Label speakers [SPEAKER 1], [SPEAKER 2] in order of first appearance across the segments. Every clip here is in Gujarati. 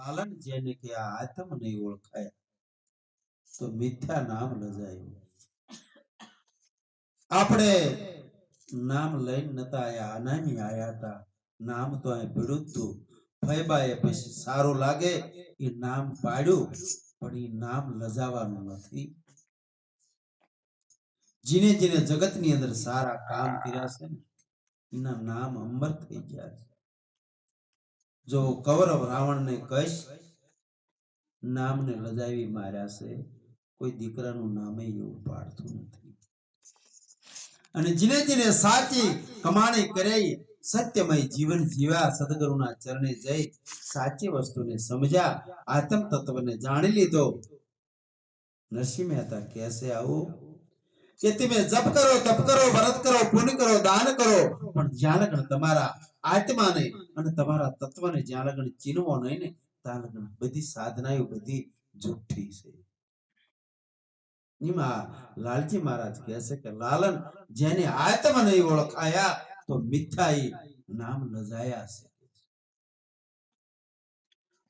[SPEAKER 1] લાલન જેને કે આ આત્મ નહીં ઓળખાય તો મિથ્યા નામ લજાયું. આપણે નામ લઈને નતા આયા, અનામી આયા હતા. નામ તો અહીં પીડ્યું તું. ફૈબાએ પછી સારું લાગે એ નામ પાડ્યું, પણ એ નામ લજાવાનું નથી. જીને જીને જગતની અંદર સારા કામ કર્યા છે ને એના નામ અમર થઈ ગયા છે. જો કૌરવ રાવણને કશ નામને લજાવી માર્યા છે, કોઈ દીકરાનું નામે એવું પાડતું નથી. અને જીને જીને સાચી કમાણી કરી સત્યમય જીવન જીવ્યા, સદગુરુના ચરણે જઈ સાચી વસ્તુને સમજ્યા, આત્મ તત્વને જાણી લીધો. નરસિંહ મહેતા કહેશે આવું કે તમે જપ કરો, તપ કરો, વ્રત કરો, પુણ્ય કરો, દાન કરો, પણ જ્યાં લગન તમારા આત્માને અને તમારા તત્વને જ્યાં લગન ચીનવો નહીં ને ત્યાં લગન બધી સાધનાઓ બધી જુઠ્ઠી છે. એમાં લાલજી મહારાજ કહે છે કે લાલન જેને આત્મ નહીં ઓળખાયા તો મિથ્યાઈ નામ લજાયા છે.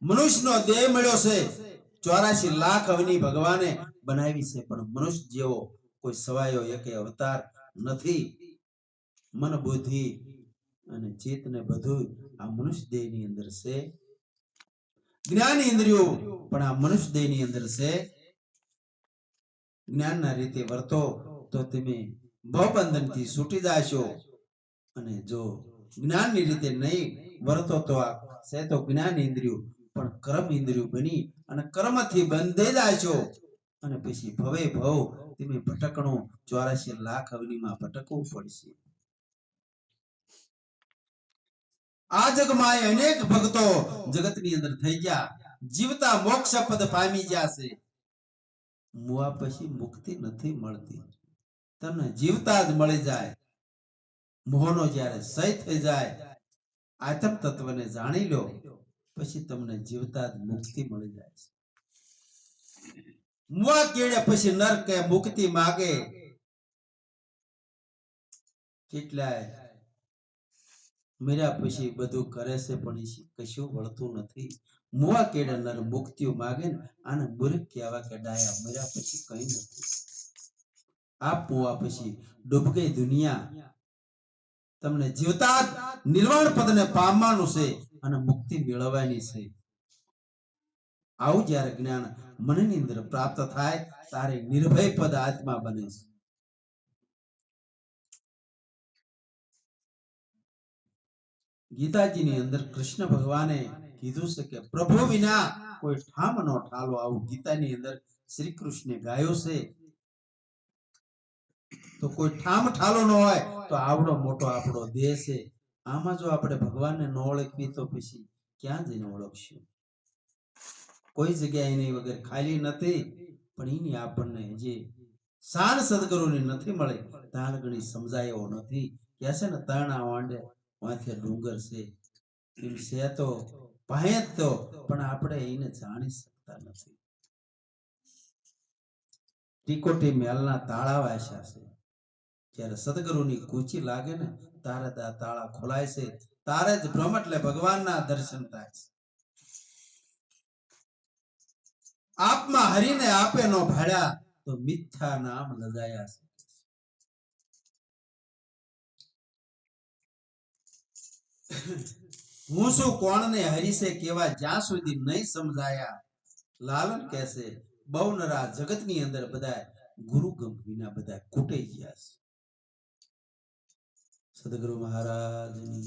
[SPEAKER 1] મનુષ્યનો દેહ મળ્યો છે, 84 લાખ અવની ભગવાને બનાવી છે, પણ મનુષ્ય જેવો કોઈ સવાયો એક અવતાર નથી. મન બુદ્ધિ અને ચિત્ત ને બધું આ મનુષ્ય દેહ ની અંદર છે. જ્ઞાન ઇન્દ્રિયો પણ આ મનુષ્ય દેહ ની અંદર છે. જ્ઞાનના રીતે વર્તો તો તમે ભવબંધન થી છૂટી જાશો, અને જો જ્ઞાનની રીતે નહીં વર્તો તો આ છે તો જ્ઞાન ઇન્દ્રિયો પણ કર્મ ઇન્દ્રિયો બની અને કર્મથી બંધાઈ જાશો, અને પછી ભવે ભવ તમે ભટકણો 84 લાખ અવનીમાં ભટકવું પડશે. આ જગમાં અનેક ભક્તો જગતની અંદર થઈ ગયા, જીવતા મોક્ષ પદ પામી ગયા છે. મુવા પછી મુક્તિ નથી મળતી, તમને જીવતા જ મળી જાય. મોહનો જ્યારે સહી થઈ જાય, આત્મ તત્વને જાણી લો, પછી તમને જીવતા જ મુક્તિ મળી જાય છે. મુવા કેળે પછી નર કે મુક્તિ માગે, કેટલાય મર્યા પછી બધું કરે છે પણ કશું વળતું નથી. મુવા કેડે નર મુક્તિઓ માગે ને આને મૂર્ખ કહેવા કે ડાયા, મર્યા પછી કઈ નથી. આપ મુવા પછી ડૂબ ગઈ દુનિયા. તમને જીવતા નિર્વાણ પદને પામવાનું છે અને મુક્તિ મેળવવાની છે. આવું જ્યારે જ્ઞાન મનની અંદર પ્રાપ્ત થાય ત્યારે નિર્ભય પદ આત્મા બને છે. ગીતાજીની અંદર કૃષ્ણ ભગવાને કીધું છે કે પ્રભુ વિના કોઈ ઠામ નો ઠાલો, આવું ગીતાની અંદર શ્રી કૃષ્ણે ગાયો છે. તો કોઈ ઠામ ઠાલો ન હોય તો આવડો મોટો આપણો દેહ છે, આમાં જો આપણે ભગવાનને ન ઓળખવી તો પછી ક્યાં જઈને ઓળખશું? કોઈ જગ્યાએ એની વગર ખાલી નથી, પણ એની આપણને જે શાન સદગુરુની નથી મળે ત્યાં ગણી સમજાયો નથી. કે છે ને તરણા વાંડે માથે ડુંગર છે, એમ છે તો ભયત તો, પણ આપણે એને જાણી શકતા નથી. ટીકોટી મહેલના તાળા વાસ્યા છે, જ્યારે સદગુરુની કૂચી લાગે ને તારે આ તાળા ખોલાય છે, તારે જ બ્રહ્મ એટલે ભગવાનના દર્શન થાય છે. આપમાં હરીને આપે નો ભાડ્યા તો મિથ્યા નામ લજાયા છે. હું શું કોણને હરીશે કેવા જ્યાં સુધી નહીં સમજાયા. લાલન કહેશે બહુ નરા જગતની અંદર બધા ગુરુ ગમ વિના બધા કૂટાઈ ગયા છે. સદગુરુ મહારાજની